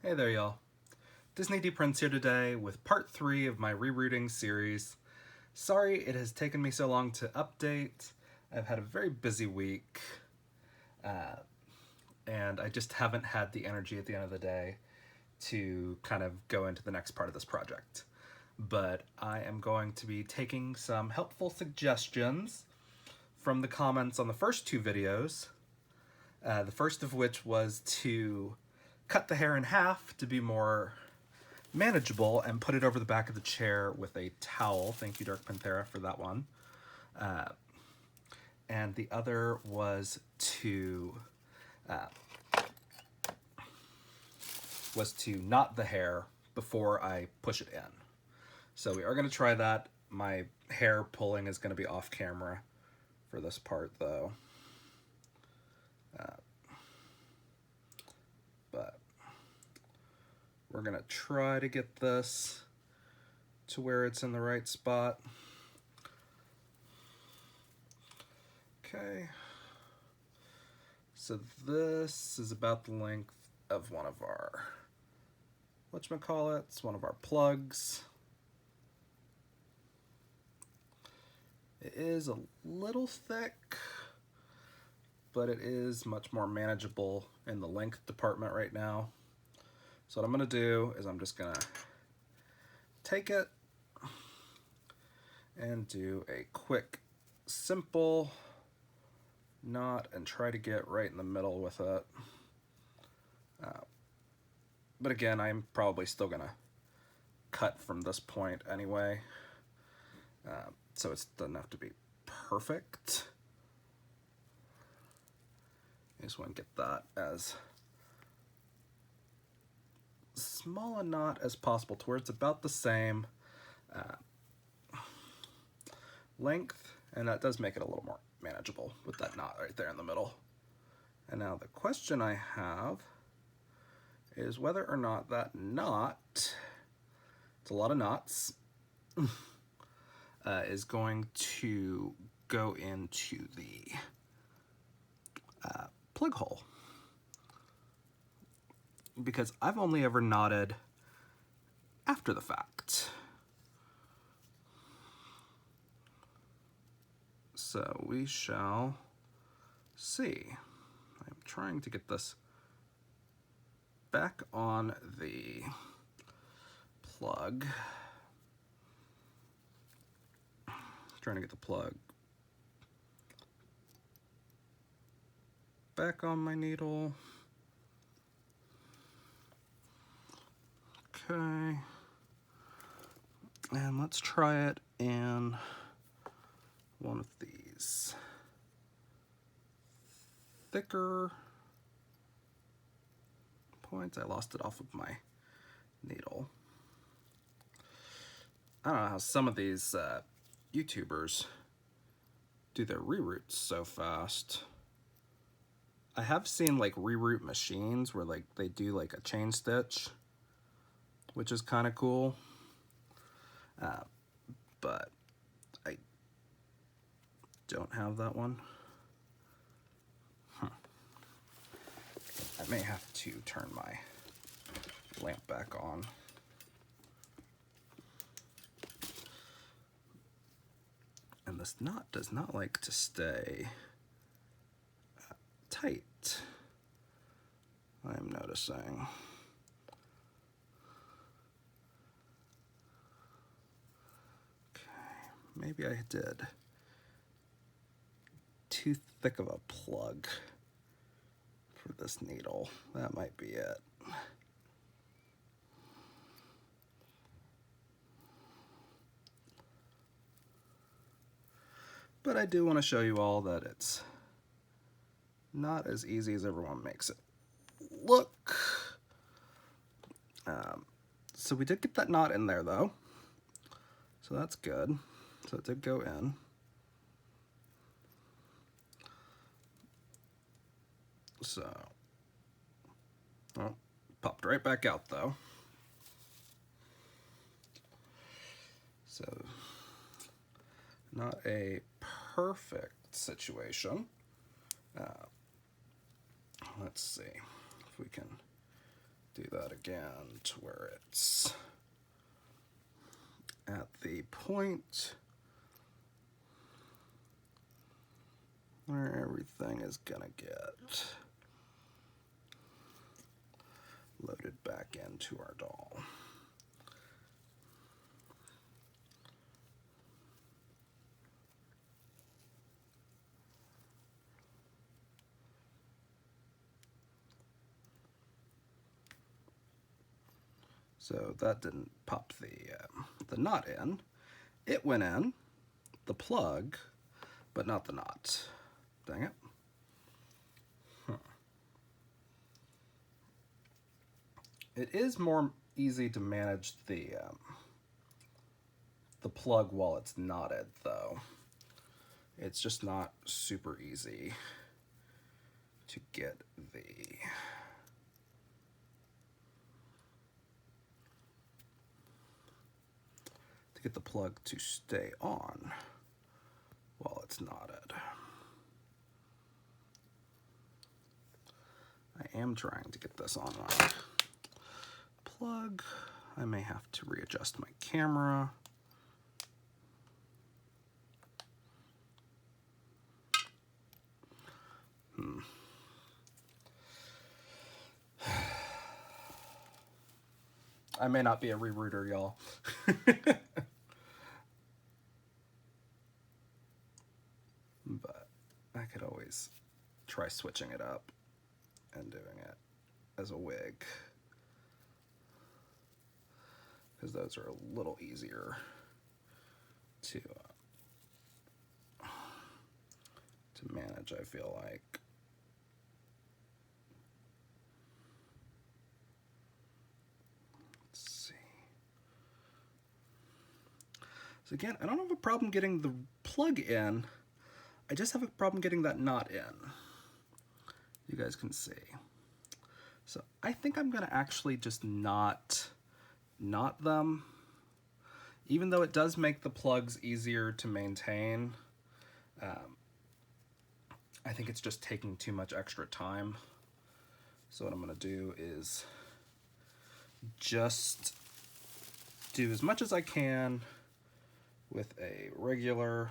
Hey there, y'all. Disney D Prince here today with part 3 of my rerouting series. Sorry it has taken me so long to update. I've had a very busy week, and I just haven't had the energy at the end of the day to kind of go into the next part of this project. But I am going to be taking some helpful suggestions from the comments on the first 2 videos. The first of which was to cut the hair in half to be more manageable and put it over the back of the chair with a towel. Thank you, Dark Panthera, for that one. And the other was to knot the hair before I push it in. So we are going to try that. My hair pulling is going to be off camera for this part, though. But we're going to try to get this to where it's in the right spot. Okay. So this is about the length of one of our, whatchamacallits, one of our plugs. It is a little thick, but it is much more manageable in the length department right now. So what I'm going to do is I'm just going to take it and do a quick, simple knot and try to get right in the middle with it. But again, I'm probably still going to cut from this point anyway, so it doesn't have to be perfect. I just want to get that as small a knot as possible to where it's about the same length, and that does make it a little more manageable with that knot right there in the middle. And now the question I have is whether or not that knot, it's a lot of knots, is going to go into the plug hole. Because I've only ever knotted after the fact. So we shall see. I'm trying to get this back on the plug. Trying to get the plug back on my needle. Okay. And let's try it in one of these thicker points. I lost it off of my needle. I don't know how some of these YouTubers do their reroots so fast. I have seen like reroot machines where like they do like a chain stitch, which is kind of cool. But I don't have that one. I may have to turn my lamp back on. And this knot does not like to stay tight, I'm noticing. Maybe I did too thick of a plug for this needle. That might be it. But I do want to show you all that it's not as easy as everyone makes it look. So we did get that knot in there though, so that's good. So it did go in. So, oh, popped right back out though. So, not a perfect situation. Let's see if we can do that again to where it's at the point where everything is gonna get loaded back into our doll. So that didn't pop the knot in. It went in, the plug, but not the knot. Dang it. It is more easy to manage the plug while it's knotted, though. It's just not super easy to get the plug to stay on while it's knotted. I am trying to get this on my plug. I may have to readjust my camera. I may not be a rerouter, y'all. But I could always try switching it up and doing it as a wig, because those are a little easier to manage, I feel like. Let's see. So again, I don't have a problem getting the plug in. I just have a problem getting that knot in. You guys can see. So I think I'm gonna actually just knot them. Even though it does make the plugs easier to maintain, I think it's just taking too much extra time. So what I'm gonna do is just do as much as I can with a regular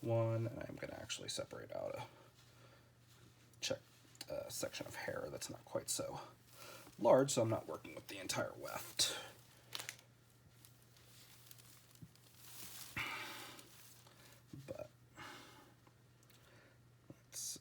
one, and I'm gonna actually separate out a section of hair that's not quite so large, so I'm not working with the entire weft. But let's see.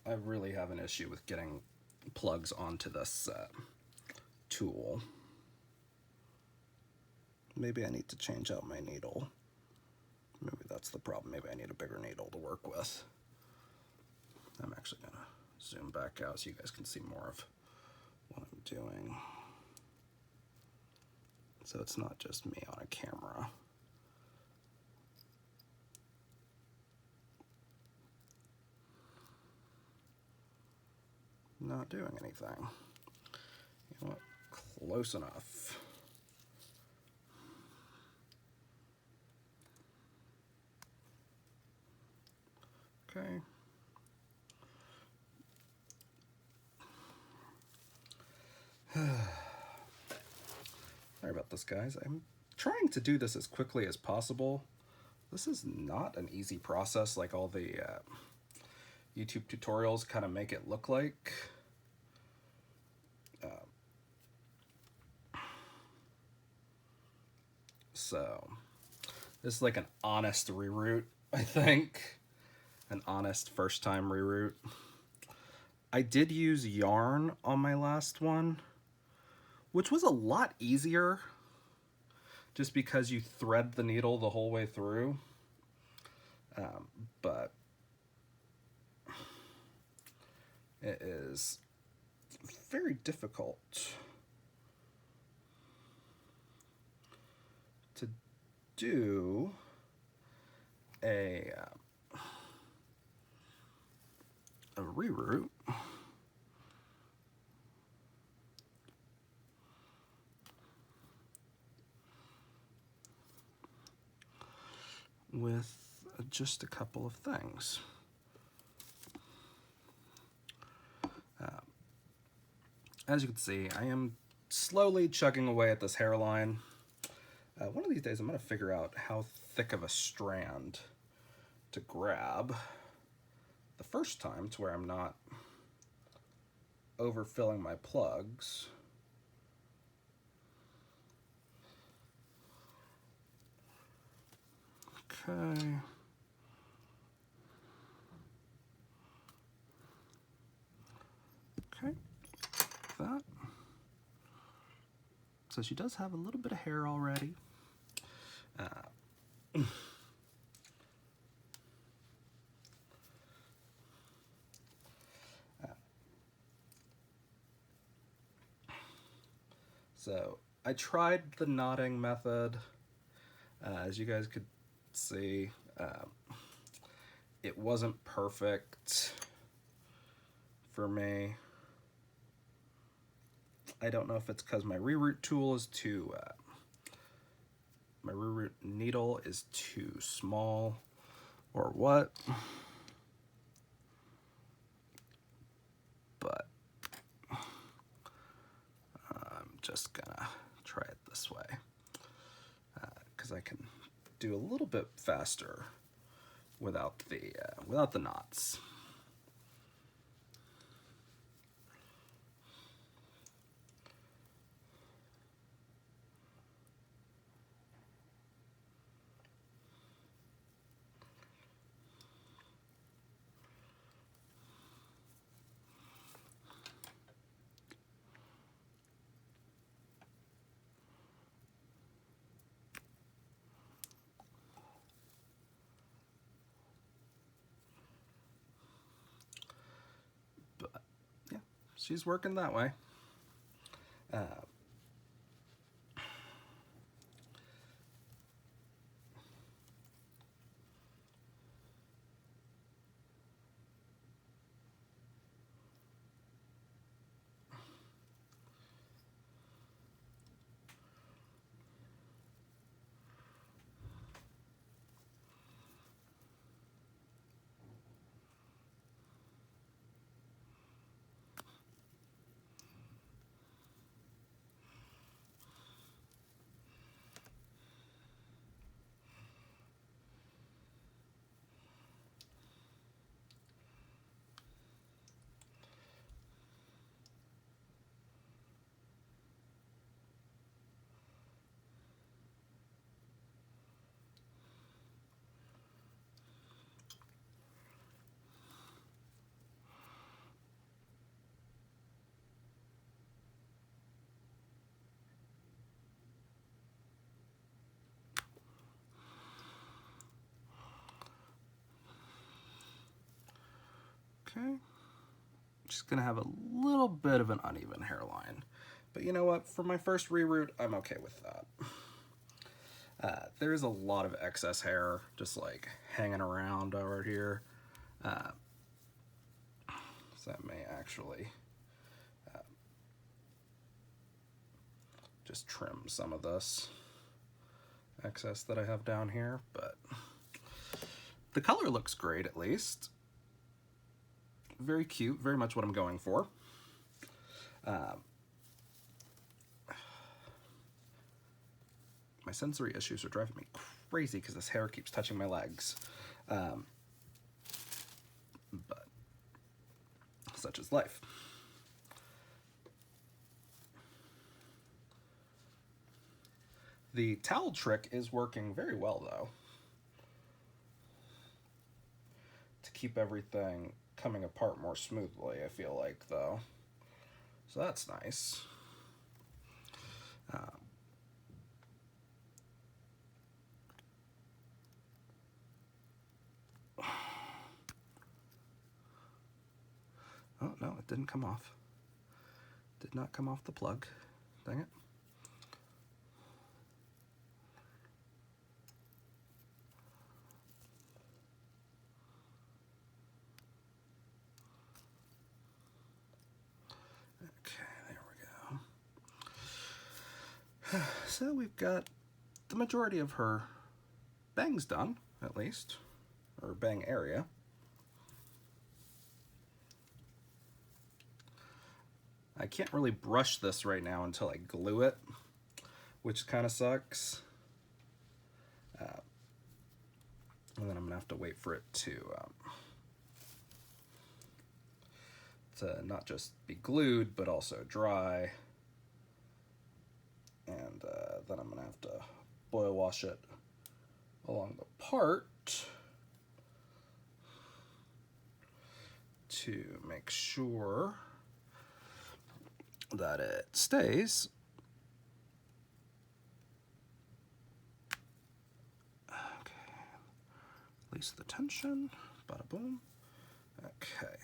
I really have an issue with getting plugs onto this tool. Maybe I need to change out my needle. Maybe that's the problem. Maybe I need a bigger needle to work with. I'm actually gonna zoom back out so you guys can see more of what I'm doing. So it's not just me on a camera. Not doing anything. You know what? Close enough. Okay. Sorry about this, guys. I'm trying to do this as quickly as possible. This is not an easy process like all the YouTube tutorials kind of make it look like. So this is like an honest reroot, I think. An honest first time reroot. I did use yarn on my last one, which was a lot easier just because you thread the needle the whole way through. But it is very difficult to do a reroot with just a couple of things. As you can see, I am slowly chugging away at this hairline. One of these days I'm going to figure out how thick of a strand to grab the first time to where I'm not overfilling my plugs. Okay. Okay. That. So she does have a little bit of hair already. So I tried the knotting method. As you guys could see, it wasn't perfect for me. I don't know if it's because my reroot tool is too, my reroot needle is too small or what, but I'm just gonna try it this way because I can do a little bit faster without the knots. But yeah, she's working that way. Okay, just gonna have a little bit of an uneven hairline, but you know what? For my first reroot, I'm okay with that. There's a lot of excess hair just like hanging around over here, so that may actually just trim some of this excess that I have down here, but the color looks great at least. Very cute, very much what I'm going for. My sensory issues are driving me crazy because this hair keeps touching my legs. But such is life. The towel trick is working very well, though, to keep everything coming apart more smoothly, I feel like, though. So that's nice. Oh, no, it didn't come off. Did not come off the plug. Dang it. Okay, there we go. So we've got the majority of her bangs done, at least, or bang area. I can't really brush this right now until I glue it, which kind of sucks. And then I'm gonna have to wait for it to not just be glued, but also dry. And then I'm gonna have to boil wash it along the part to make sure that it stays. Okay, release the tension, bada boom. Okay.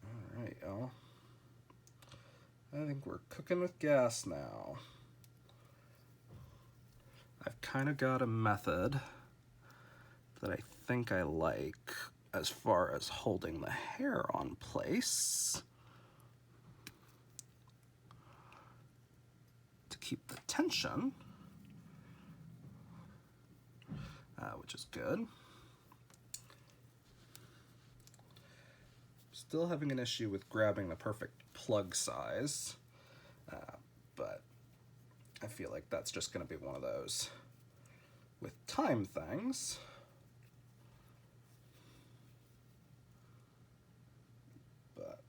All right, y'all. I think we're cooking with gas now. I've kind of got a method that I think I like as far as holding the hair on place to keep the tension, which is good. Still having an issue with grabbing the perfect plug size, but I feel like that's just going to be one of those with time things. But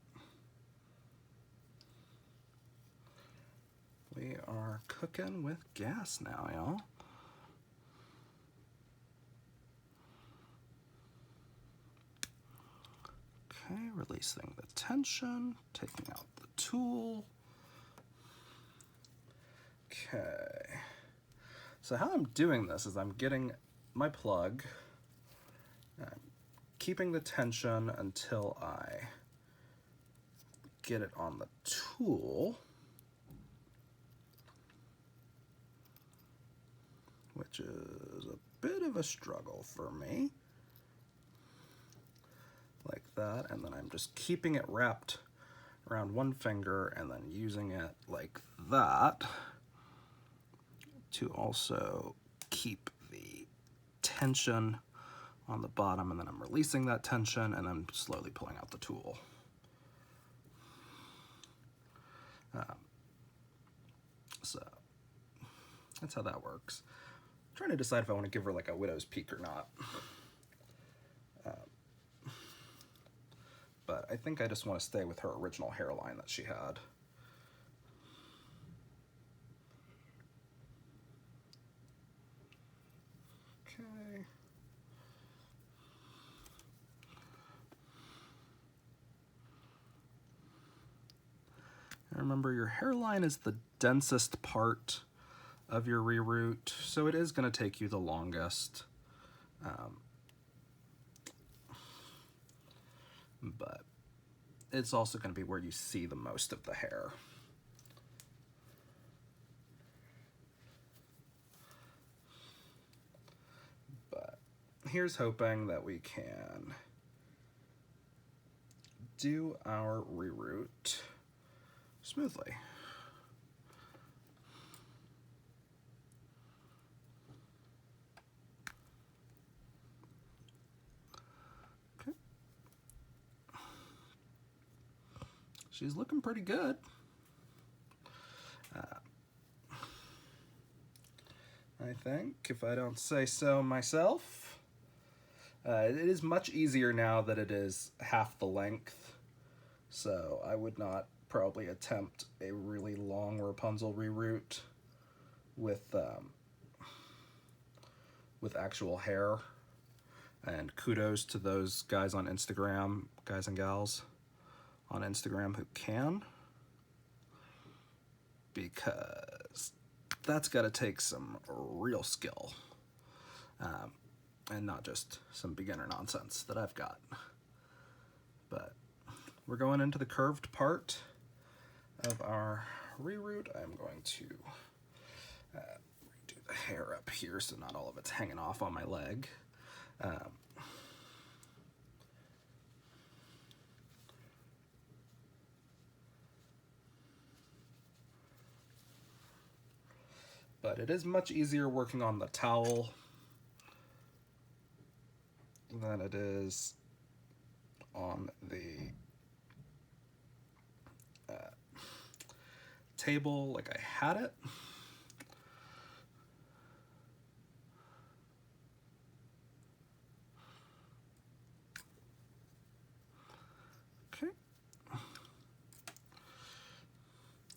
we are cooking with gas now, y'all. Okay, releasing the tension, taking out the tool. Okay, so how I'm doing this is I'm getting my plug, keeping the tension until I get it on the tool, which is a bit of a struggle for me. Like that, and then I'm just keeping it wrapped around one finger and then using it like that to also keep the tension on the bottom, and then I'm releasing that tension and then slowly pulling out the tool. So that's how that works. I'm trying to decide if I want to give her like a widow's peak or not. But I think I just want to stay with her original hairline that she had. Okay. And remember, your hairline is the densest part of your reroot, so it is going to take you the longest. But it's also going to be where you see the most of the hair. But here's hoping that we can do our reroot smoothly. She's looking pretty good. I think, if I don't say so myself. It is much easier now that it is half the length, so I would not probably attempt a really long Rapunzel reroot with actual hair. And kudos to those guys on Instagram, guys and gals on Instagram who can, because that's got to take some real skill, and not just some beginner nonsense that I've got. But we're going into the curved part of our reroot. I'm going to do the hair up here so not all of it's hanging off on my leg. But it is much easier working on the towel than it is on the table like I had it. Okay.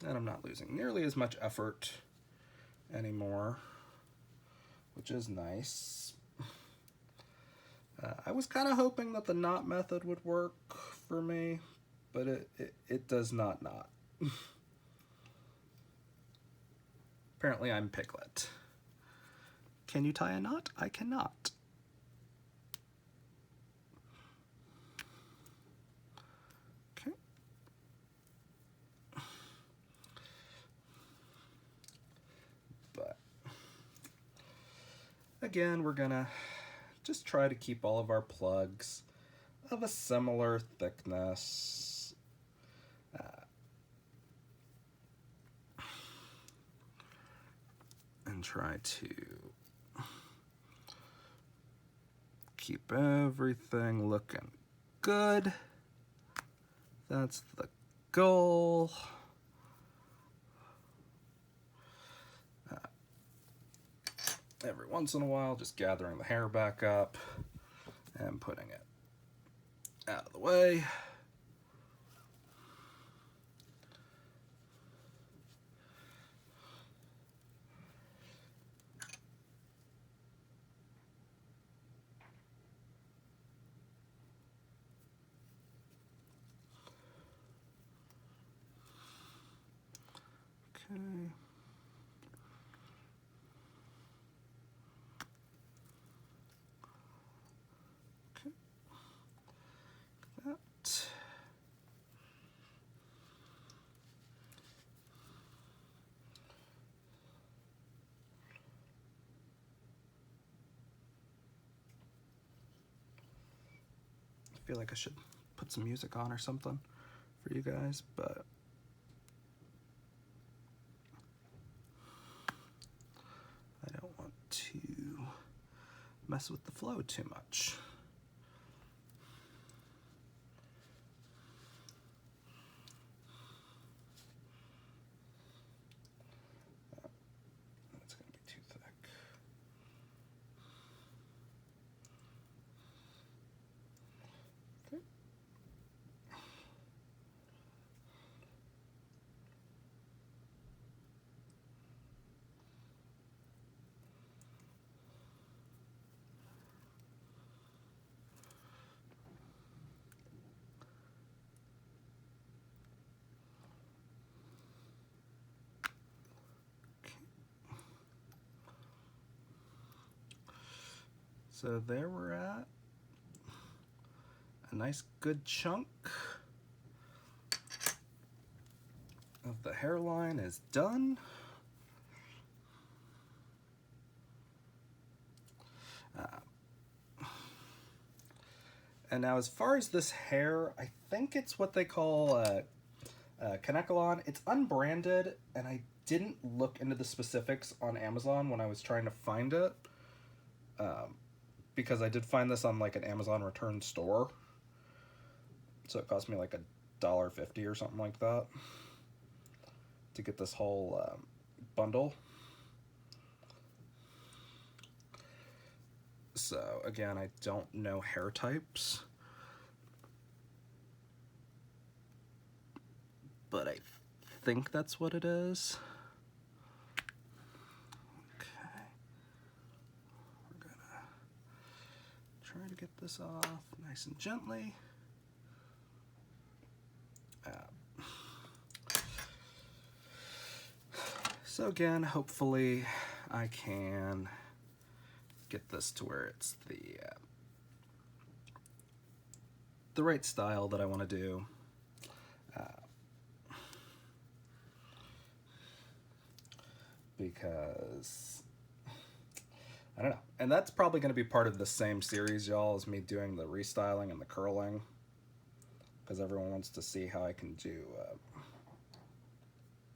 And I'm not losing nearly as much effort anymore, which is nice. I was kind of hoping that the knot method would work for me, but it does not. Apparently I'm Piglet. Can you tie a knot? I cannot. Okay. But again, we're gonna just try to keep all of our plugs of a similar thickness. And try to keep everything looking good. That's the goal. Every once in a while, just gathering the hair back up and putting it out of the way. Okay. Okay. That. I feel like I should put some music on or something for you guys, but I don't want to mess with the flow too much. That's going to be too thick. Okay. So there we're at. A nice good chunk of the hairline is done. And now as far as this hair, I think it's what they call Kanekalon. It's unbranded, and I didn't look into the specifics on Amazon when I was trying to find it. Because I did find this on like an Amazon return store. So it cost me like $1.50 or something like that to get this whole bundle. So again, I don't know hair types, but I think that's what it is. Okay, we're gonna try to get this off nice and gently. So again, hopefully I can get this to where it's the right style that I want to do. Because I don't know, and that's probably going to be part of the same series, y'all, as me doing the restyling and the curling, because everyone wants to see how I can do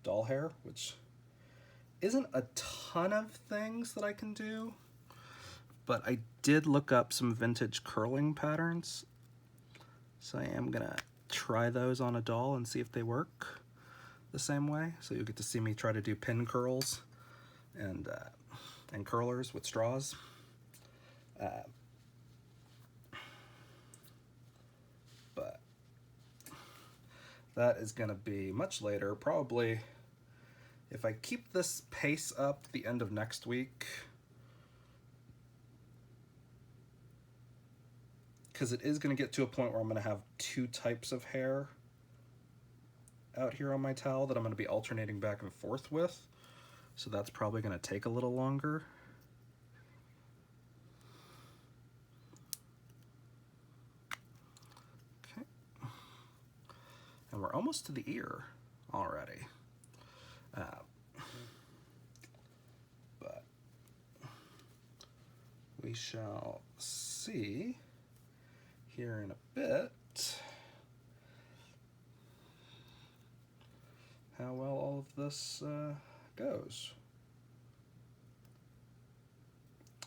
doll hair, which isn't a ton of things that I can do, but I did look up some vintage curling patterns, so I am gonna try those on a doll and see if they work the same way. So you'll get to see me try to do pin curls and curlers with straws. But that is gonna be much later, probably. If I keep this pace up the end of next week, because it is going to get to a point where I'm going to have 2 types of hair out here on my towel that I'm going to be alternating back and forth with. So that's probably going to take a little longer. Okay. And we're almost to the ear already. But we shall see here in a bit how well all of this goes.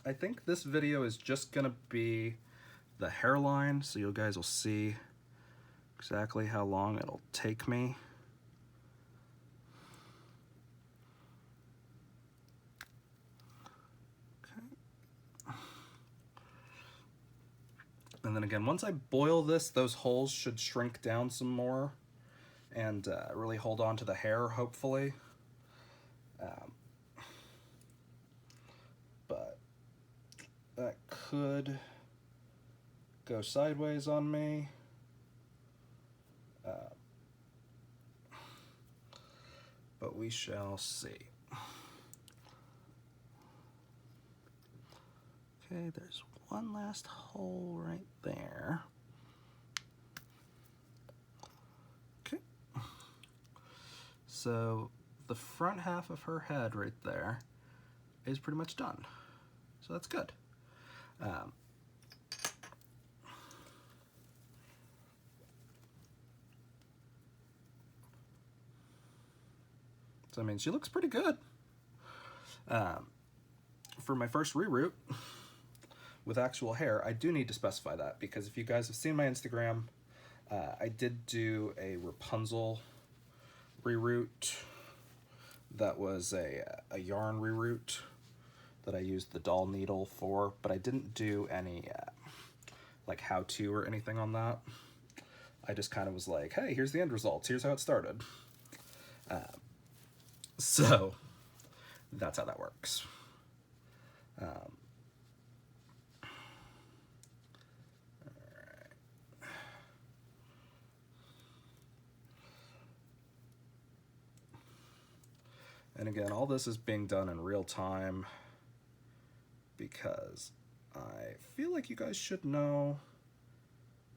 I think this video is just gonna be the hairline, so you guys will see exactly how long it'll take me. And then again, once I boil this, those holes should shrink down some more and really hold on to the hair, hopefully. But that could go sideways on me. But we shall see. Okay, there's one last hole right there. Okay. So the front half of her head right there is pretty much done. So that's good. So I mean, she looks pretty good. For my first reroot with actual hair, I do need to specify that, because if you guys have seen my Instagram, I did do a Rapunzel reroot. That was a yarn reroot that I used the doll needle for, but I didn't do any like how-to or anything on that. I just kind of was like, hey, here's the end results, here's how it started. So that's how that works. And again, all this is being done in real time because I feel like you guys should know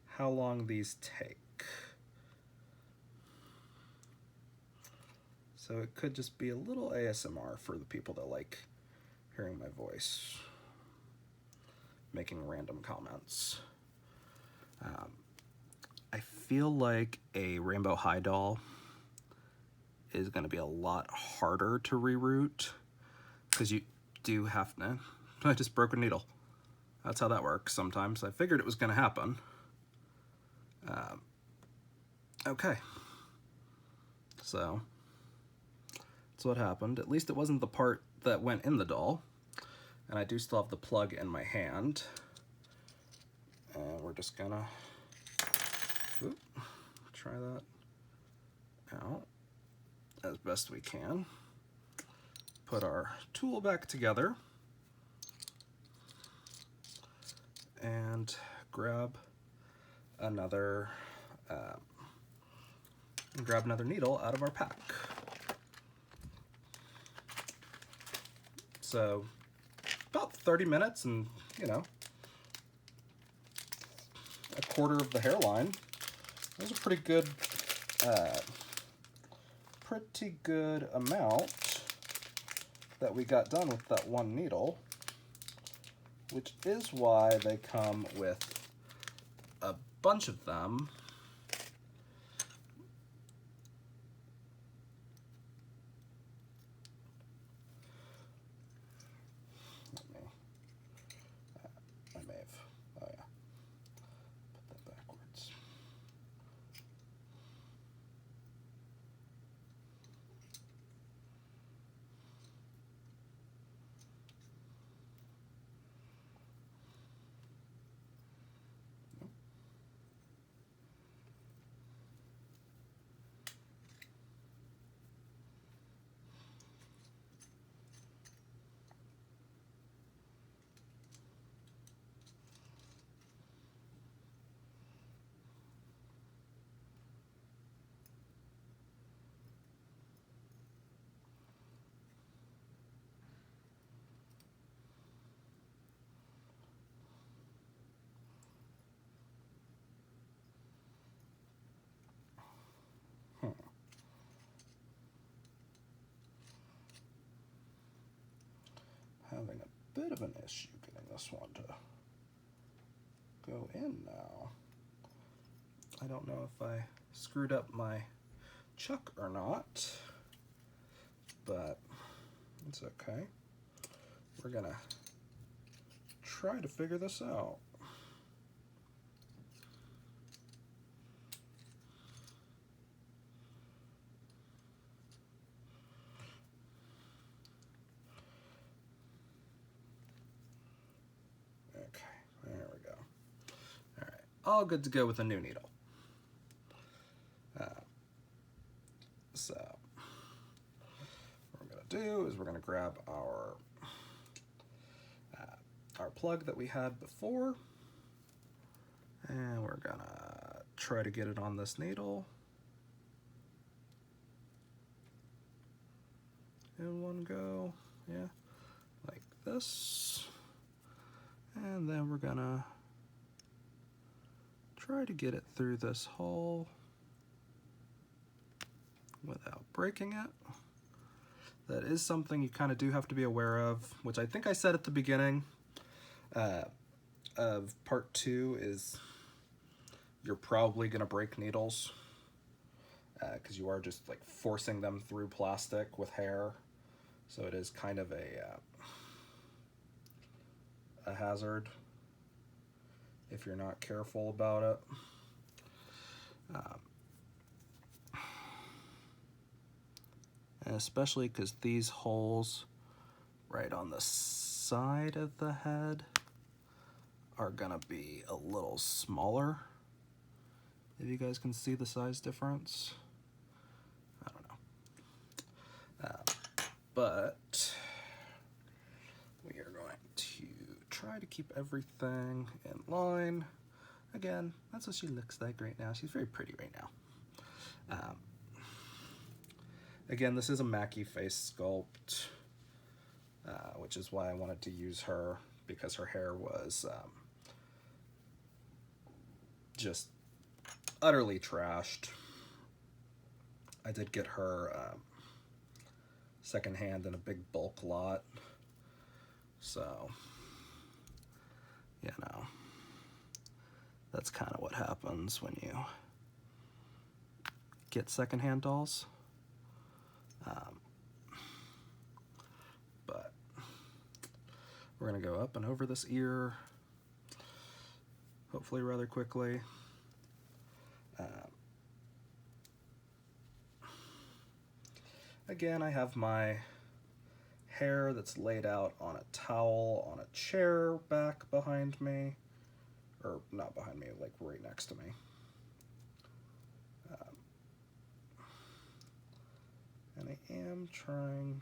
how long these take. So it could just be a little ASMR for the people that like hearing my voice making random comments. I feel like a Rainbow High doll is going to be a lot harder to reroot because you do have to... I just broke a needle. That's how that works sometimes. I figured it was going to happen. Okay. So that's what happened. At least it wasn't the part that went in the doll, And I do still have the plug in my hand. And we're just gonna try that out as best we can. Put our tool back together and grab another needle out of our pack. So about 30 minutes and, you know, a quarter of the hairline. That was a pretty good amount that we got done with that one needle, which is why they come with a bunch of them. I may have, oh yeah, put that backwards. Having a bit of an issue getting this one to go in now. I don't know if I screwed up my chuck or not, but it's okay. We're gonna try to figure this out. Okay, there we go. All right, all good to go with a new needle. So what we're gonna do is we're gonna grab our plug that we had before, and we're gonna try to get it on this needle in one go, yeah, like this. And then we're gonna try to get it through this hole without breaking it. That is something you kind of do have to be aware of, which I think I said at the beginning of part 2, is you're probably gonna break needles because you are just like forcing them through plastic with hair. So it is kind of a hazard if you're not careful about it. And especially because these holes right on the side of the head are gonna be a little smaller. If you guys can see the size difference. I don't know. But we are going to try to keep everything in line. Again, that's what she looks like right now. She's very pretty right now. Again, this is a Mackie face sculpt, which is why I wanted to use her, because her hair was just utterly trashed. I did get her secondhand in a big bulk lot, so you know, that's kind of what happens when you get secondhand dolls. But we're gonna go up and over this ear, hopefully rather quickly. Again, I have my hair that's laid out on a towel on a chair back behind me, or not behind me, like right next to me. And I am trying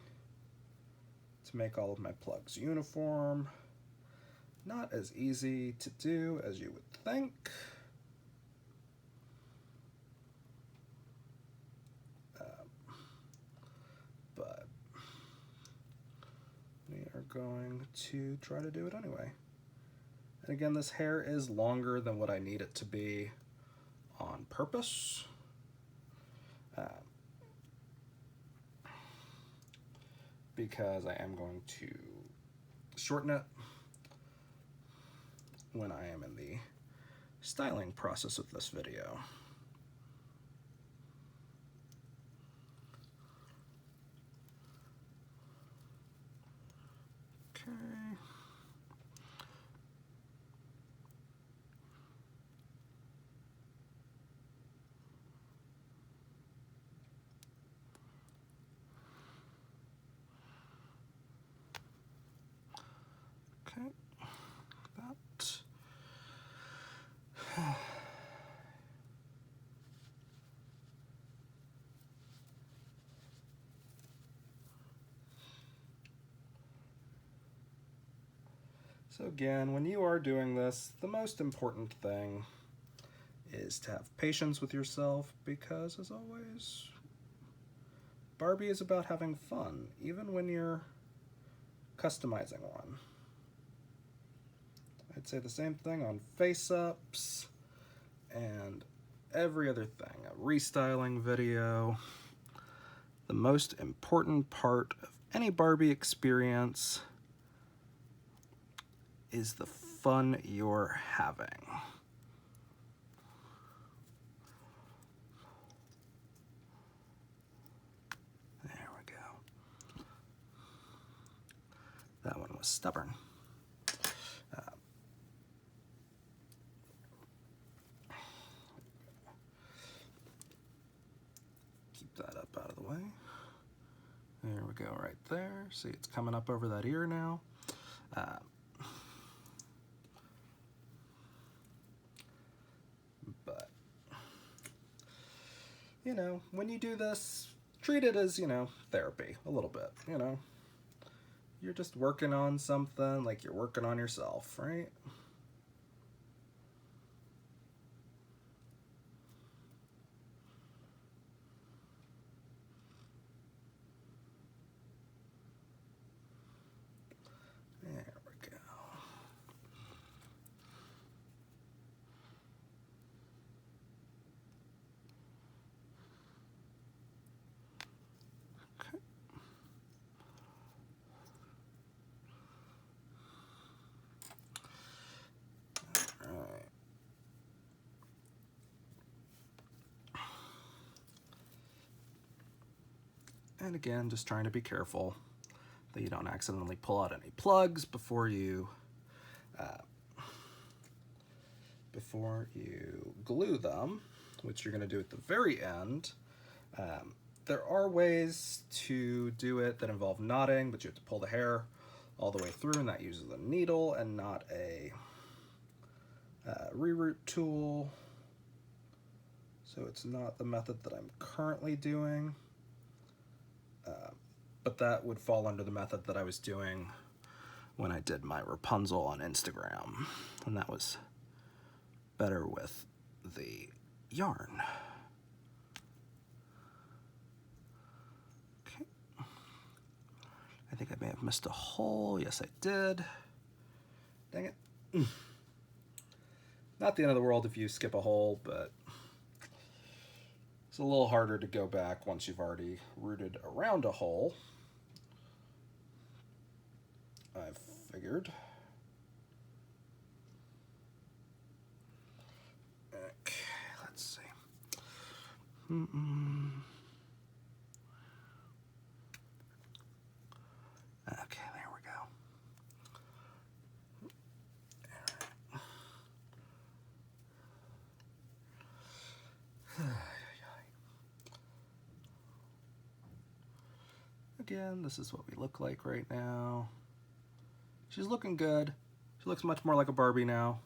to make all of my plugs uniform. Not as easy to do as you would think. But we are going to try to do it anyway. And again, this hair is longer than what I need it to be on purpose. Because I am going to shorten it when I am in the styling process of this video. Okay. Okay, that. So again, when you are doing this, the most important thing is to have patience with yourself, because as always, Barbie is about having fun, even when you're customizing one. I'd say the same thing on face-ups and every other thing, a restyling video. The most important part of any Barbie experience is the fun you're having. There we go. That one was stubborn. Keep that up out of the way. There we go, right there. See, it's coming up over that ear now. But, you know, when you do this, treat it as, you know, therapy a little bit, you know. You're just working on something like you're working on yourself, right? There we go. Okay. All right. And again, just trying to be careful that you don't accidentally pull out any plugs before you glue them, which you're going to do at the very end. There are ways to do it that involve knotting, but you have to pull the hair all the way through, and that uses a needle and not a reroot tool. So it's not the method that I'm currently doing. But that would fall under the method that I was doing when I did my Rapunzel on Instagram. And that was better with the yarn. Okay. I think I may have missed a hole. Yes, I did. Dang it. Not the end of the world if you skip a hole, but it's a little harder to go back once you've already rooted around a hole. I've figured. Okay, let's see. Okay, there we go. again, this is what we look like right now. She's looking good. She looks much more like a Barbie now.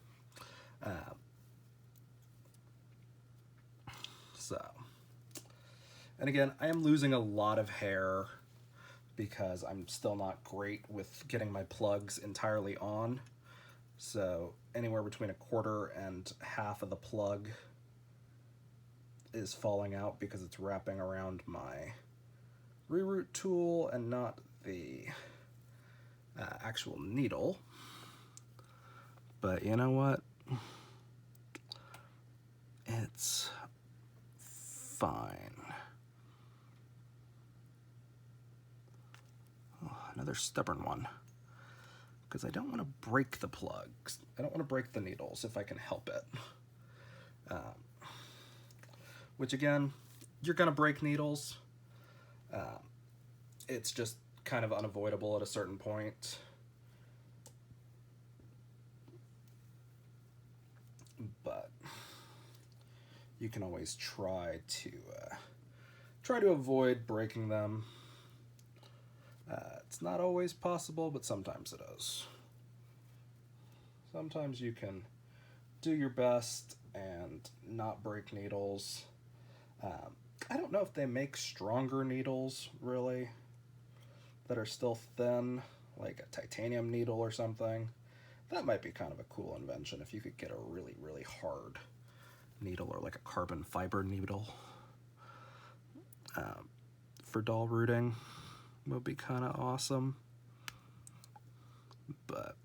And again, I am losing a lot of hair because I'm still not great with getting my plugs entirely on. So anywhere between 1/4 and half of the plug is falling out because it's wrapping around my reroot tool and not the actual needle. But you know what? It's fine. Oh, another stubborn one. Because I don't want to break the plugs. I don't want to break the needles if I can help it. Which again, you're going to break needles. It's just kind of unavoidable at a certain point. But you can always try to avoid breaking them. It's not always possible, but sometimes it is. Sometimes you can do your best and not break needles. I don't know if they make stronger needles, really, that are still thin, like a titanium needle or something. That might be kind of a cool invention if you could get a really, really hard needle or like a carbon fiber needle. For doll rooting would be kind of awesome. But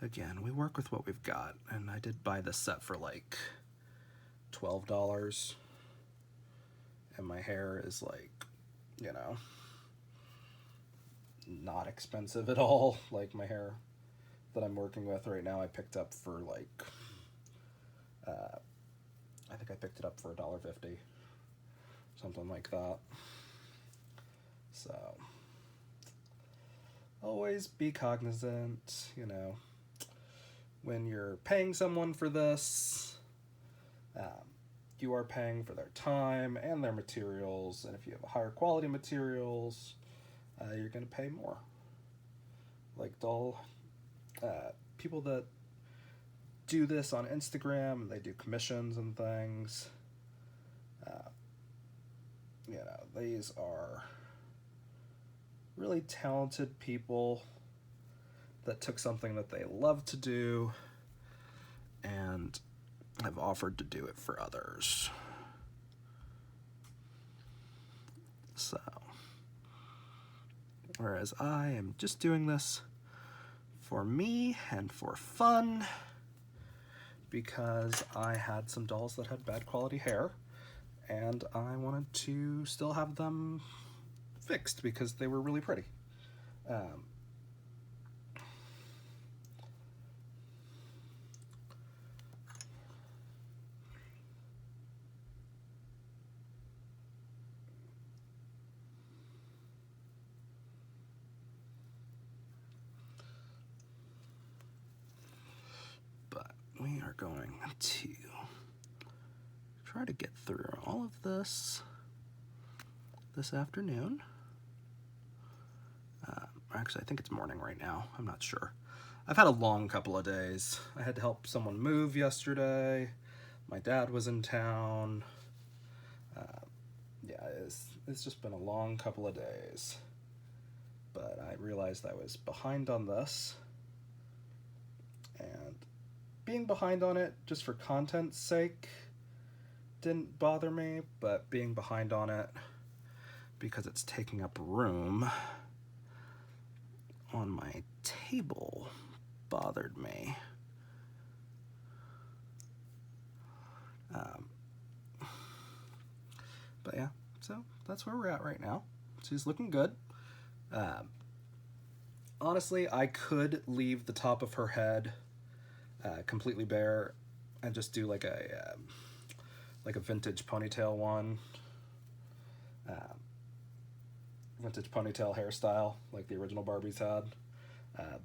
again, we work with what we've got, and I did buy this set for like $12, and my hair is like, you know, not expensive at all. Like my hair that I'm working with right now, I picked up for like, I think I picked it up for $1.50, something like that. So always be cognizant, you know, when you're paying someone for this, you are paying for their time and their materials, and if you have higher quality materials, you're going to pay more. Like people that do this on Instagram, they do commissions and things. You know, these are really talented people that took something that they love to do and have offered to do it for others. So, whereas I am just doing this for me and for fun because I had some dolls that had bad quality hair and I wanted to still have them fixed because they were really pretty. But we are going to try to get through all of this afternoon. Actually, I think it's morning right now. I'm not sure. I've had a long couple of days. I had to help someone move yesterday. My dad was in town. Yeah, it's just been a long couple of days. But I realized I was behind on this. And being behind on it just for content's sake didn't bother me, but being behind on it because it's taking up room on my table bothered me. But yeah, so that's where we're at right now. She's looking good. Honestly, I could leave the top of her head completely bare and just do like a vintage ponytail one. Vintage ponytail hairstyle like the original Barbies had,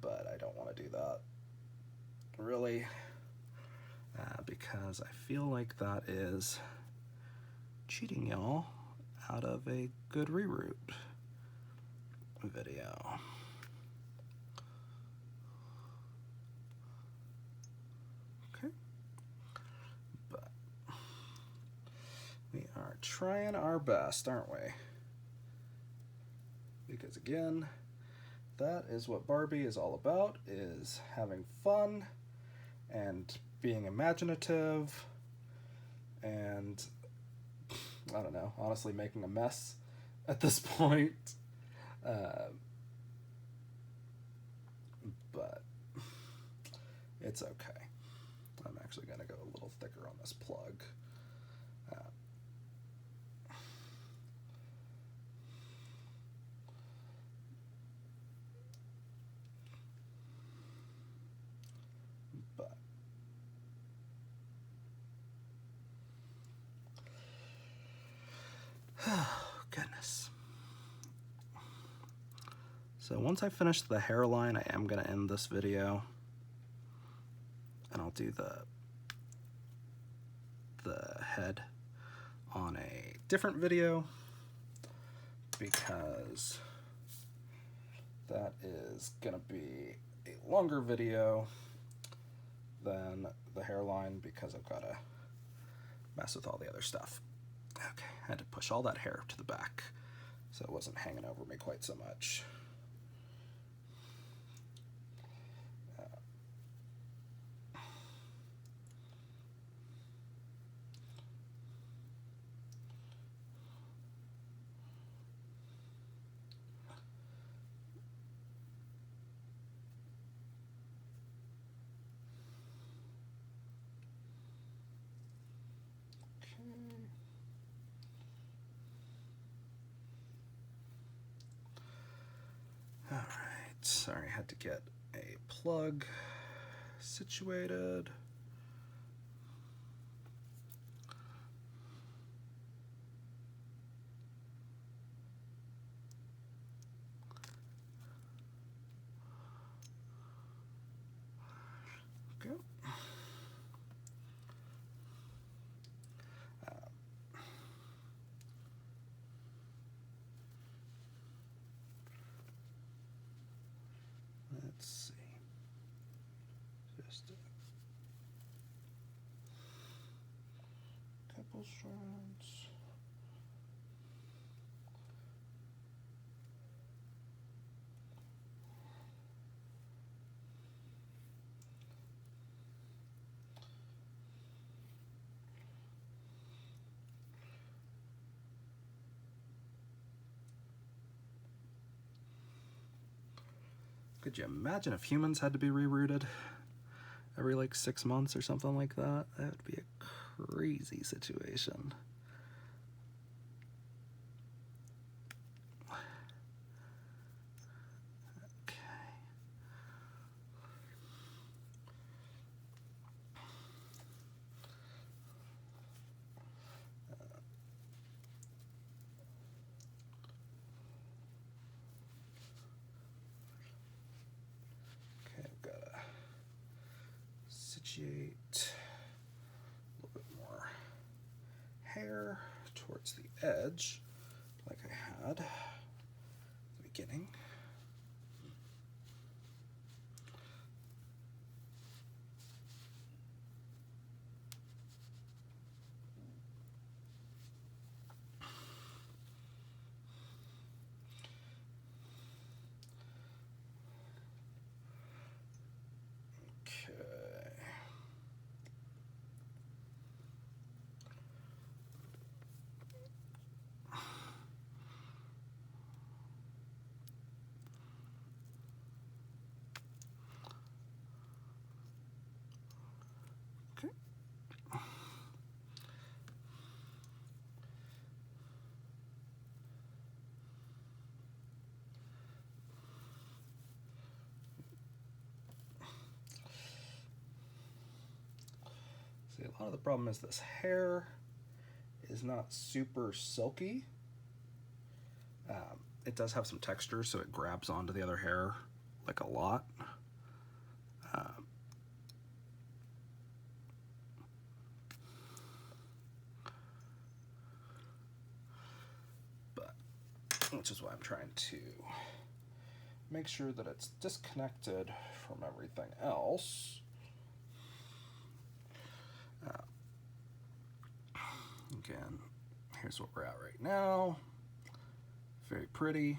but I don't want to do that really because I feel like that is cheating y'all out of a good reroot video. Okay, but we are trying our best, aren't we? Because again, that is what Barbie is all about, is having fun and being imaginative and, I don't know, honestly making a mess at this point. But it's okay. I'm actually going to go a little thicker on this plug. But oh, goodness. So once I finish the hairline, I am going to end this video, and I'll do the head on a different video, because that is going to be a longer video than the hairline, because I've got to mess with all the other stuff. Okay, I had to push all that hair to the back so it wasn't hanging over me quite so much. Alright, sorry, I had to get a plug situated. Go. Let's see. Just a couple strands. Could you imagine if humans had to be rerouted every like 6 months or something like that? That would be a crazy situation. Situate a little bit more hair towards the edge, like I had at the beginning. See, a lot of the problem is this hair is not super silky. It does have some texture, so it grabs onto the other hair like a lot. which is why I'm trying to make sure that it's disconnected from everything else. Again, here's what we're at right now. Very pretty.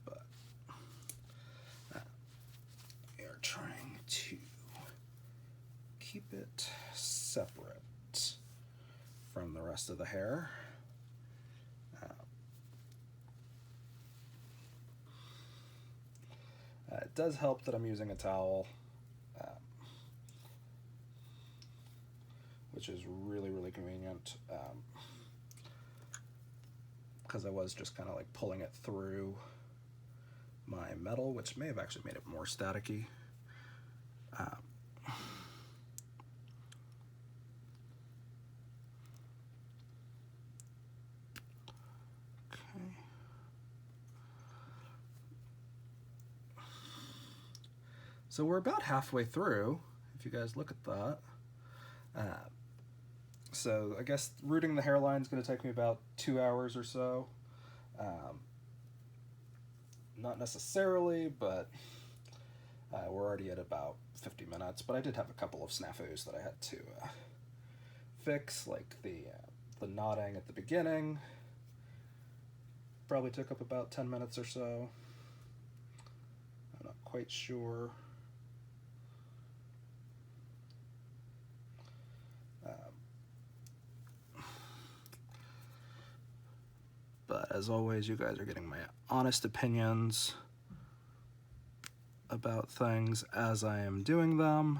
But we are trying to keep it separate from the rest of the hair. It does help that I'm using a towel, which is really, really convenient, because I was just kind of like pulling it through my metal, which may have actually made it more staticky. So we're about halfway through, if you guys look at that. So I guess rooting the hairline is going to take me about 2 hours or so. Not necessarily, but we're already at about 50 minutes. But I did have a couple of snafus that I had to fix, like the knotting at the beginning. Probably took up about 10 minutes or so. I'm not quite sure. But as always, you guys are getting my honest opinions about things as I am doing them.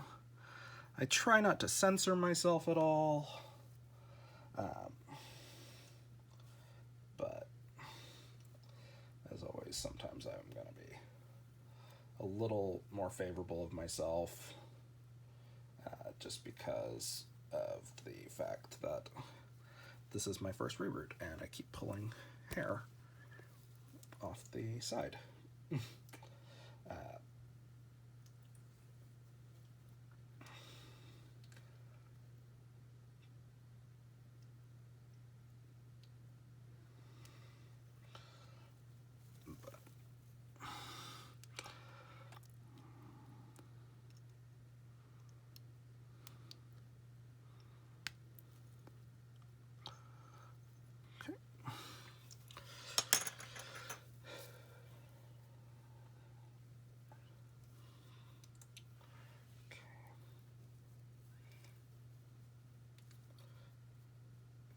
I try not to censor myself at all. But as always, sometimes I'm going to be a little more favorable of myself, just because of the fact that this is my first reroot and I keep pulling hair off the side.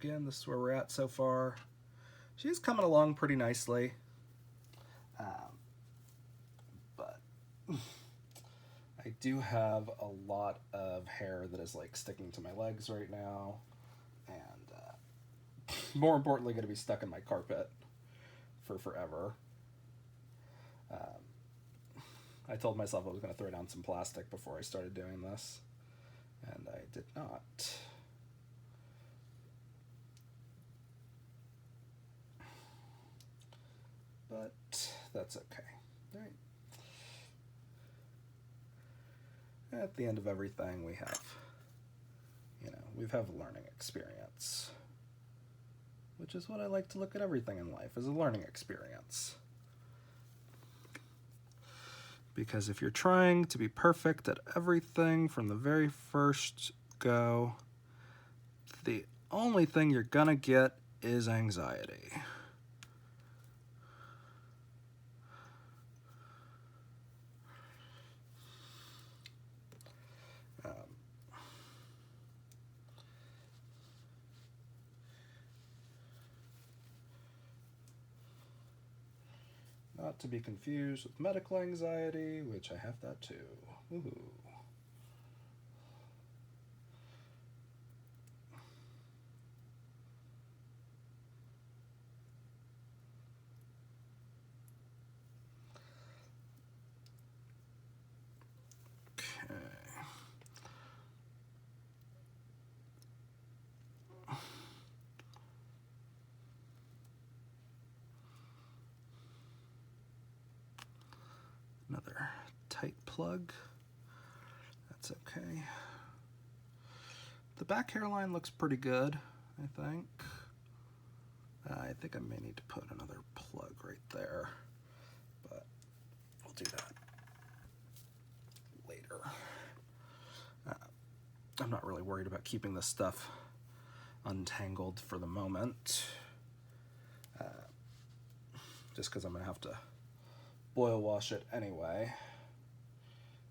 Again, this is where we're at so far. She's coming along pretty nicely. But I do have a lot of hair that is like sticking to my legs right now. And more importantly, going to be stuck in my carpet for forever. I told myself I was going to throw down some plastic before I started doing this. And I did not. But that's okay. All right. At the end of everything, we have a learning experience, which is what I like to look at everything in life, as a learning experience. Because if you're trying to be perfect at everything from the very first go, the only thing you're gonna get is anxiety. Not to be confused with medical anxiety, which I have that too. Woohoo. Another tight plug. That's okay. The back hairline looks pretty good, I think. I think I may need to put another plug right there, but we'll do that later. I'm not really worried about keeping this stuff untangled for the moment, just because I'm going to have to boil wash it anyway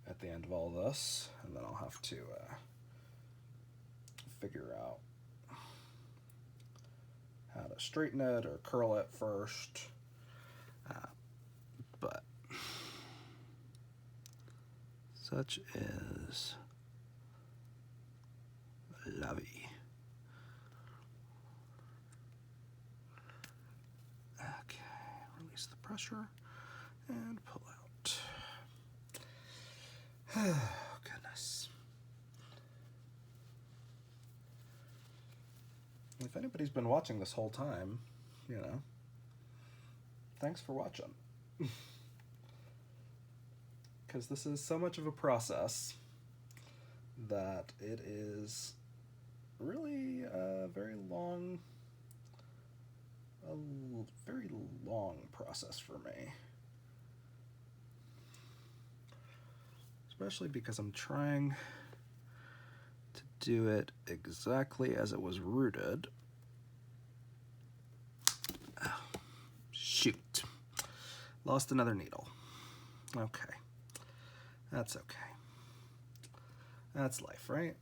at the end of all this, and then I'll have to figure out how to straighten it or curl it first, but such is la vie. Okay, release the pressure and pull out. Oh, goodness. If anybody's been watching this whole time, you know, thanks for watching. Because this is so much of a process that it is really a very long process for me. Especially because I'm trying to do it exactly as it was rooted. Oh, shoot. Lost another needle. Okay. That's okay. That's life, right?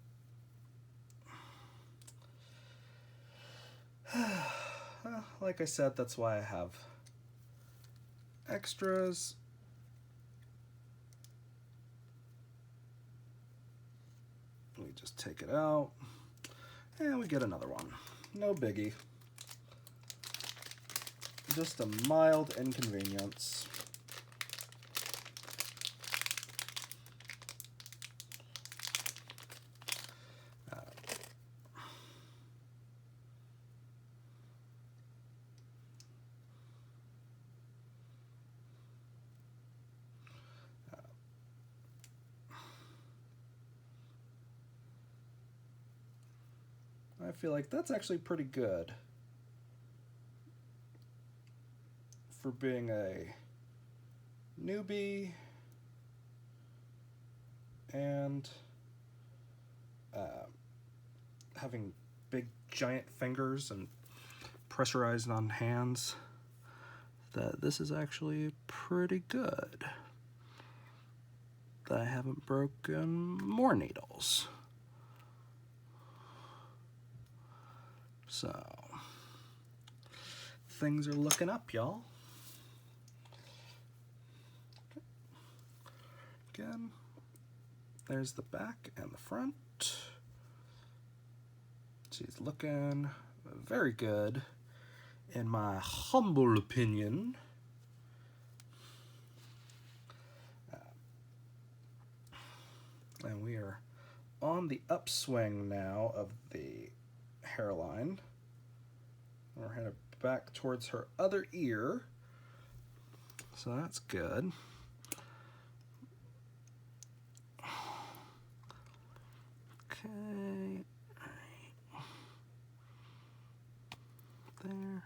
Like I said, that's why I have extras. We just take it out, and we get another one. No biggie. Just a mild inconvenience. I feel like that's actually pretty good for being a newbie and having big giant fingers and pressurized on hands. That this is actually pretty good. That I haven't broken more needles. So, things are looking up, y'all. Okay. Again, there's the back and the front. She's looking very good, in my humble opinion. And we are on the upswing now of the hairline. We're headed back towards her other ear, so that's good. Okay, there,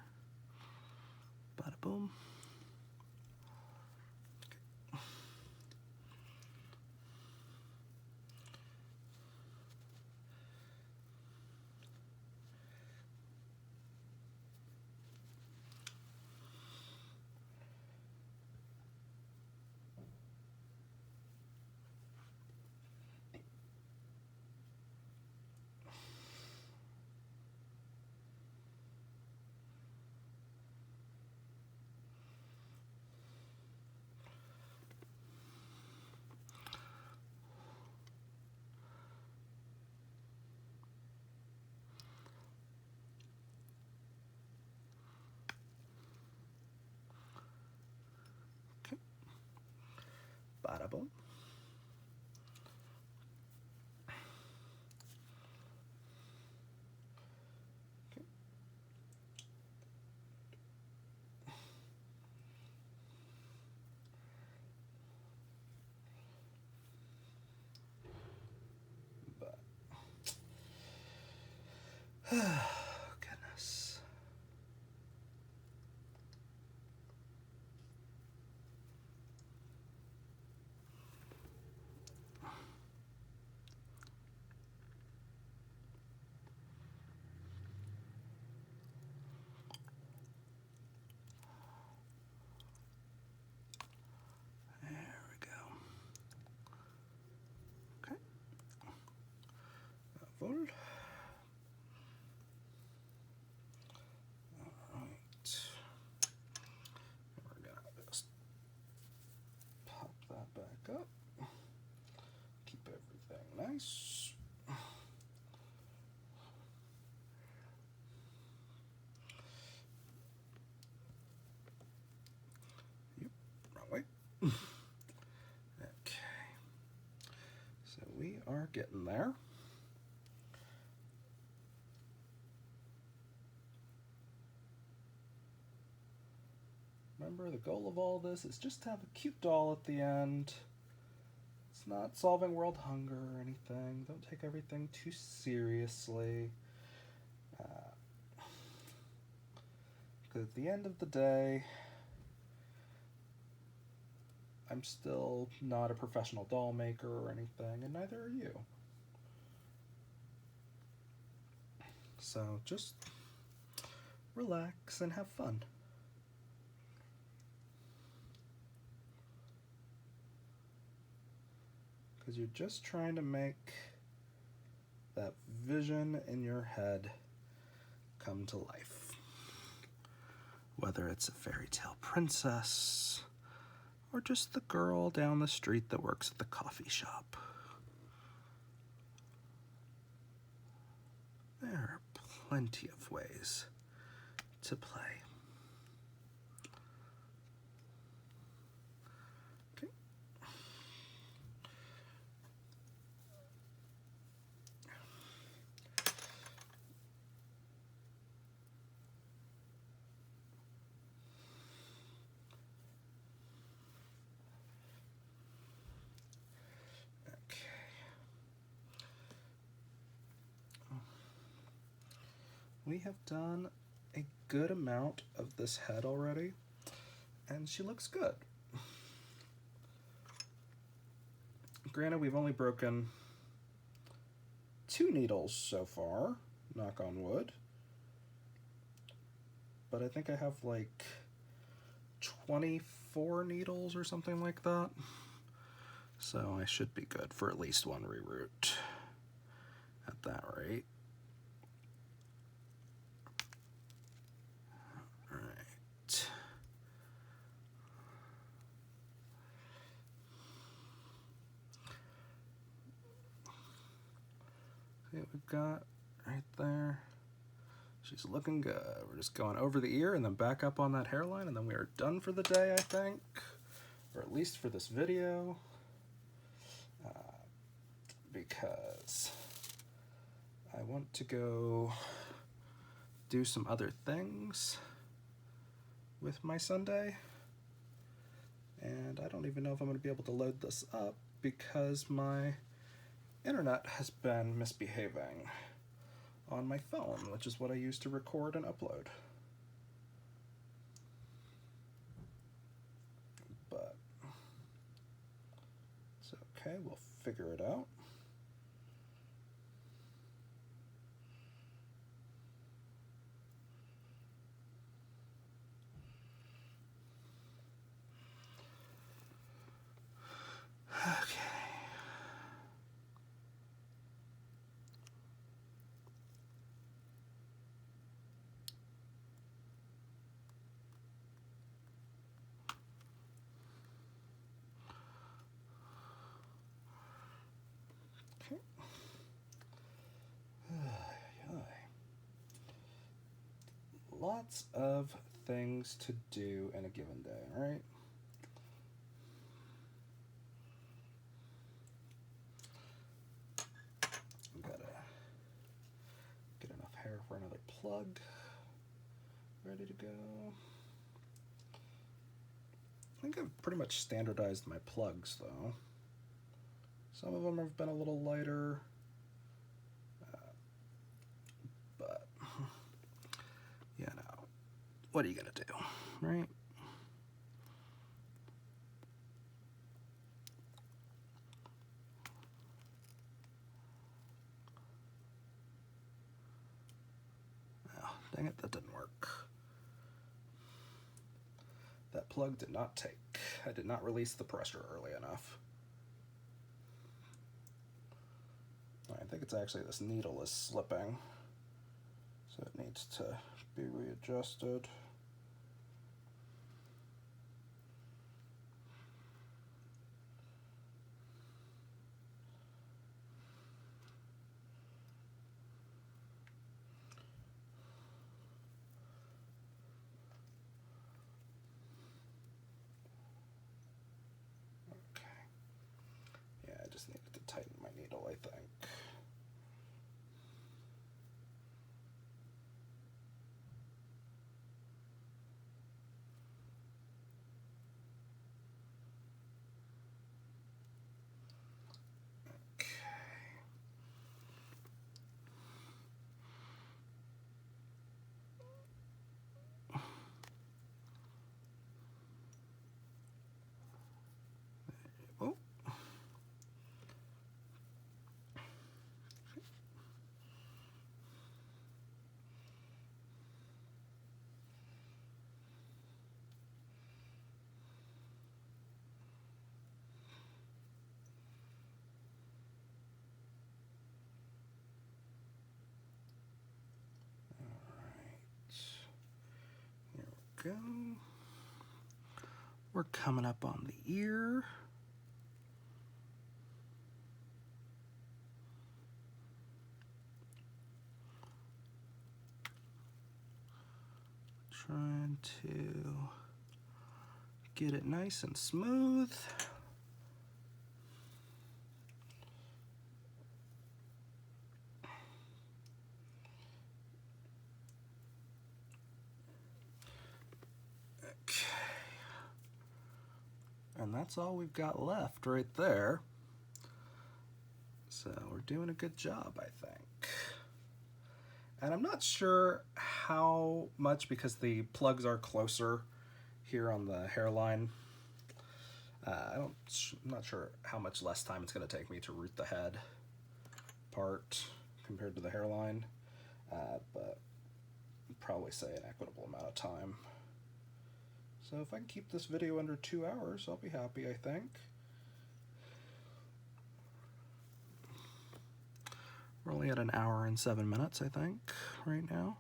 bada boom. Bada boom. Okay. But Goodness. There we go. Okay. Jawohl. We're gonna just pop that back up. Keep everything nice. Yep, wrong way. Okay. So we are getting there. Remember, the goal of all this is just to have a cute doll at the end. It's not solving world hunger or anything. Don't take everything too seriously. Because at the end of the day, I'm still not a professional doll maker or anything, and neither are you. So just relax and have fun. Because you're just trying to make that vision in your head come to life. Whether it's a fairy tale princess or just the girl down the street that works at the coffee shop. There are plenty of ways to play. Okay. We have done a good amount of this head already, and she looks good. Granted, we've only broken 2 needles so far, knock on wood, but I think I have like 24 needles or something like that, so I should be good for at least 1 reroot at that rate. See what we've got right there. She's looking good. We're just going over the ear and then back up on that hairline, and then we are done for the day, I think, or at least for this video, because I want to go do some other things with my Sunday, and I don't even know if I'm going to be able to load this up because my internet has been misbehaving on my phone, which is what I use to record and upload. But it's okay, we'll figure it out. Okay. Lots of things to do in a given day, right? Gotta get enough hair for another plug. Ready to go. I think I've pretty much standardized my plugs though. Some of them have been a little lighter, but what are you gonna do, right? Oh, dang it, that didn't work. That plug did not take. I did not release the pressure early enough. I think it's actually this needle is slipping, so it needs to be readjusted. Okay. Yeah, I just needed to tighten my needle, I think. Oh. Go. We're coming up on the ear. Trying to get it nice and smooth. Okay. And that's all we've got left right there. So we're doing a good job, I think. And I'm not sure how much, because the plugs are closer here on the hairline. I'm not sure how much less time it's going to take me to root the head part compared to the hairline, but I'd probably say an equitable amount of time. So if I can keep this video under 2 hours, I'll be happy, I think. We're only at 1 hour and 7 minutes, I think, right now.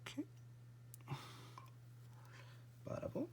Okay. Bada boom.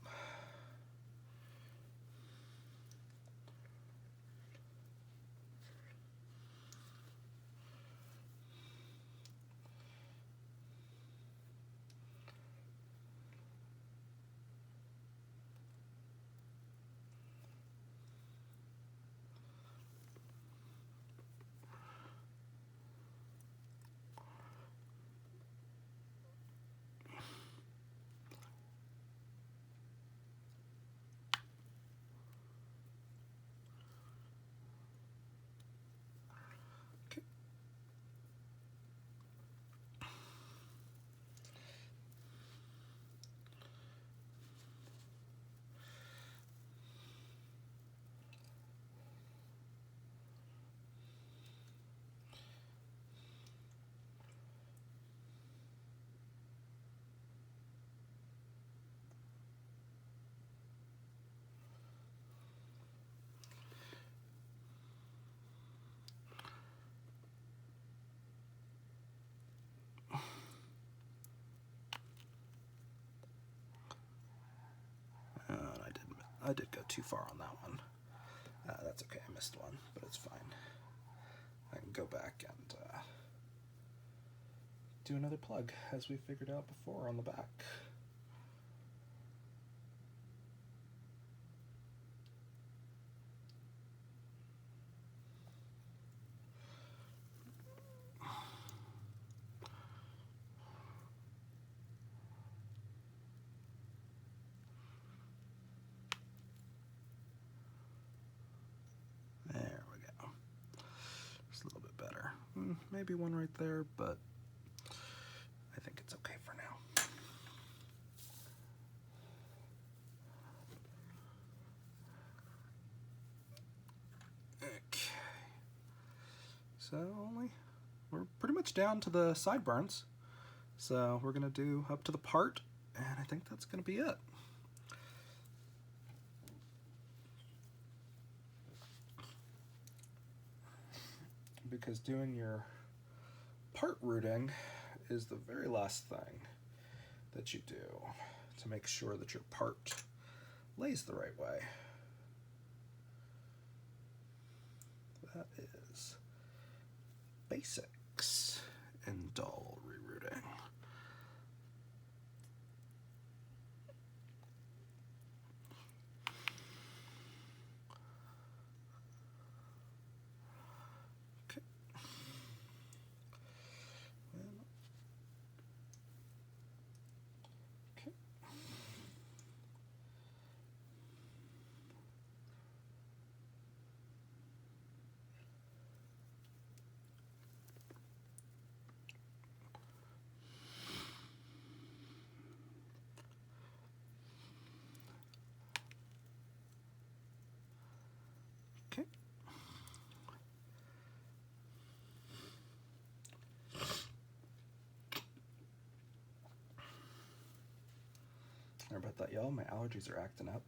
I did go too far on that one. That's okay, I missed one, but it's fine. I can go back and do another plug, as we figured out before on the back. There we go. Just a little bit better. maybe one right there, but I think it's okay for now. Okay, so we're pretty much down to the sideburns, so we're gonna do up to the part, and I think that's gonna be it. Because doing your part rooting is the very last thing that you do to make sure that your part lays the right way. That is basics in dull rerouting. Okay. Okay. Okay. Sorry about that, y'all. My allergies are acting up.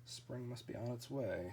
Spring must be on its way.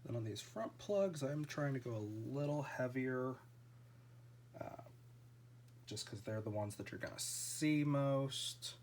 Then on these front plugs, I'm trying to go a little heavier, just because they're the ones that you're going to see most.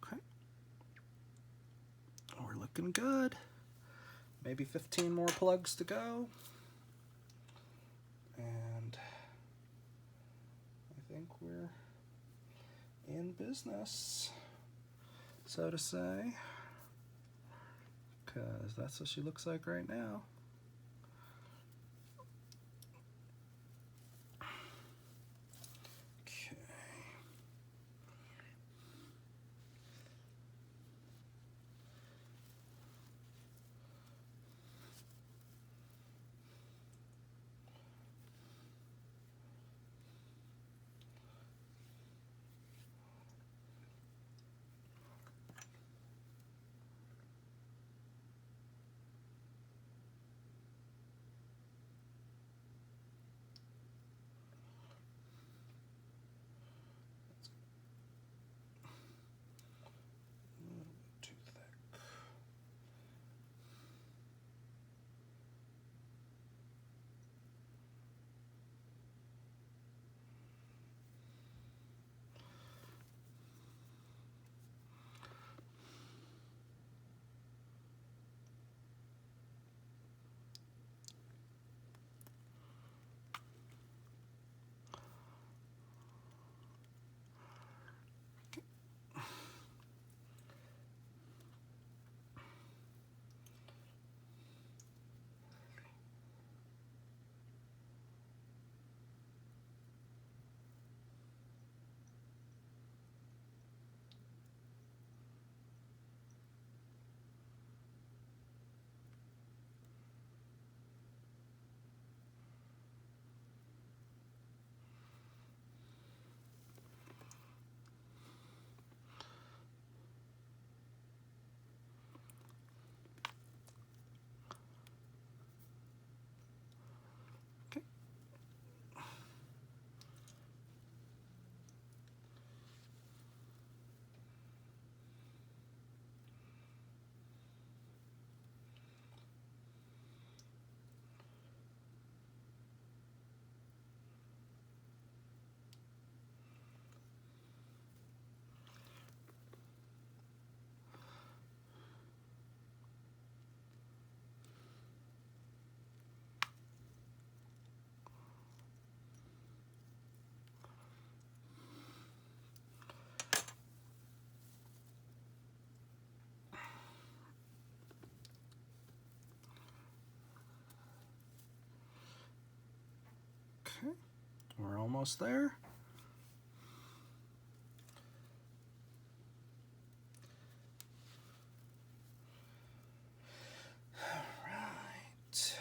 Okay. We're looking good. Maybe 15 more plugs to go. And I think we're in business, so to say, because that's what she looks like right now. Okay. Too thick. Okay. Okay, we're almost there. All right.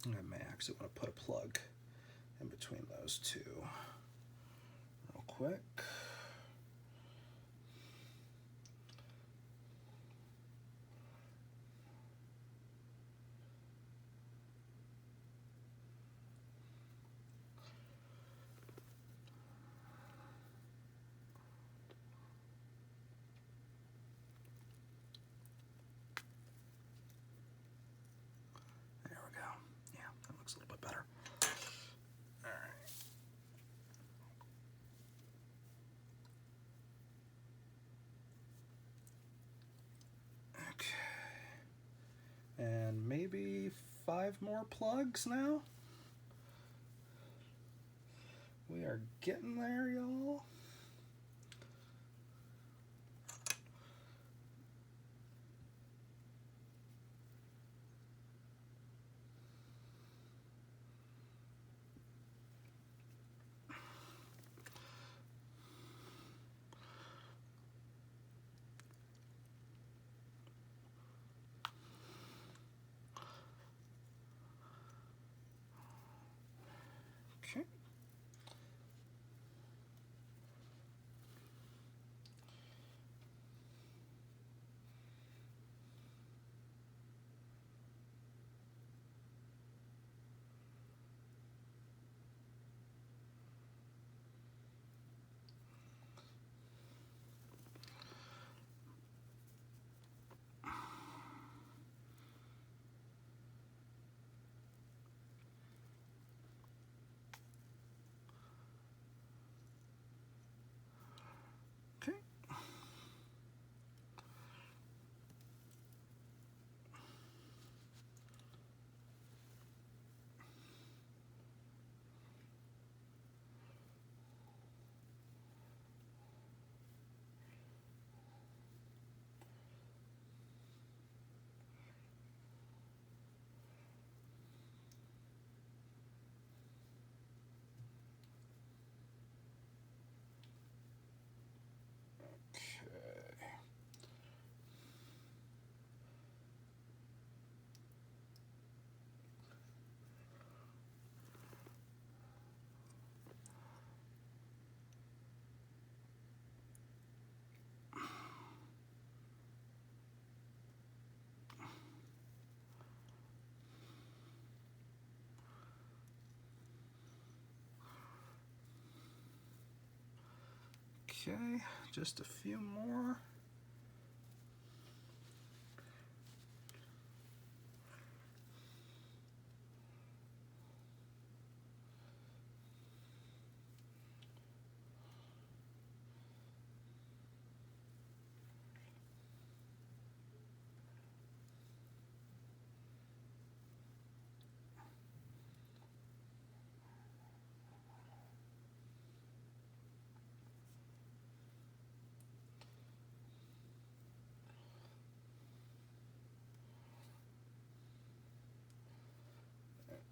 I may actually want to put a plug in between those two real quick. There we go. Yeah, that looks a little bit better. All right. Okay. And maybe 5 more plugs now. We are getting there, y'all. Okay. Okay. Okay, just a few more.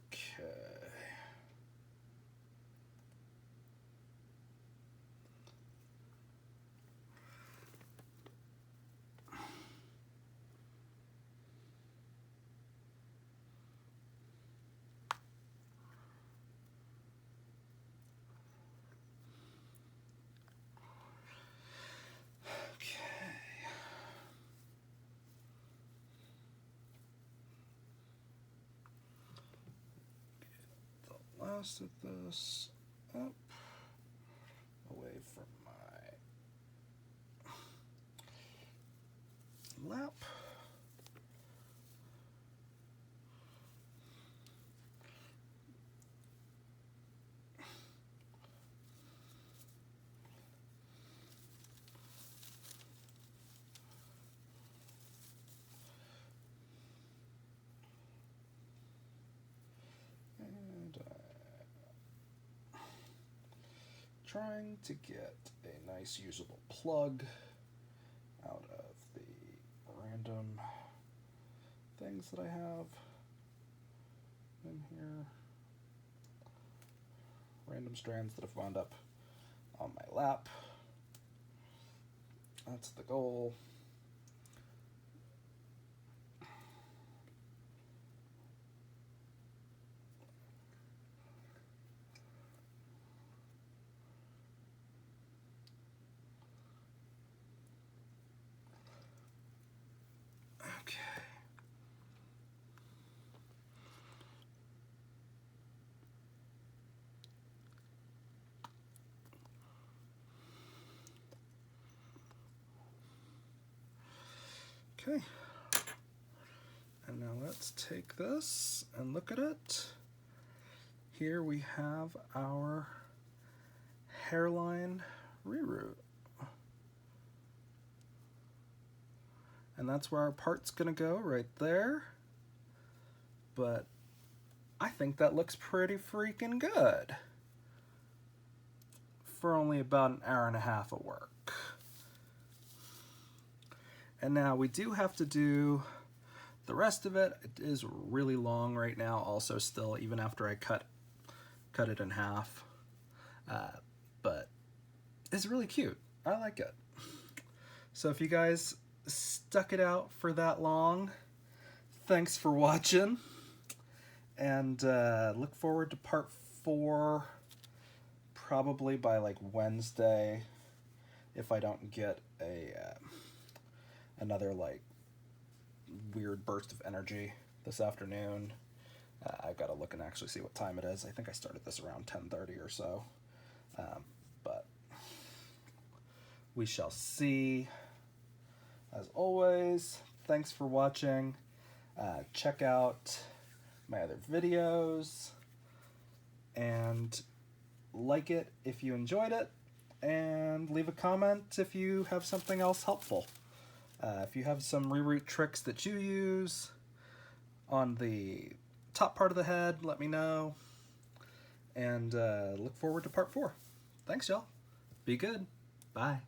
Okay. Last of this up away from my lap. And trying to get a nice usable plug out of the random things that I have in here. Random strands that have wound up on my lap. That's the goal. Okay. And now let's take this and look at it. Here we have our hairline reroot. And that's where our part's gonna go, right there. But I think that looks pretty freaking good for only about an hour and a half of work. And now we do have to do the rest of it. It is really long right now also still, even after I cut it in half. But it's really cute. I like it. So if you guys stuck it out for that long, thanks for watching. And look forward to part 4 probably by like Wednesday if I don't get another like weird burst of energy this afternoon. I've got to look and actually see what time it is. I think I started this around 10:30 or so. But we shall see. As always, thanks for watching. Check out my other videos and like it if you enjoyed it, and leave a comment if you have something else helpful. If you have some reroot tricks that you use on the top part of the head, let me know. And look forward to part 4. Thanks, y'all. Be good. Bye.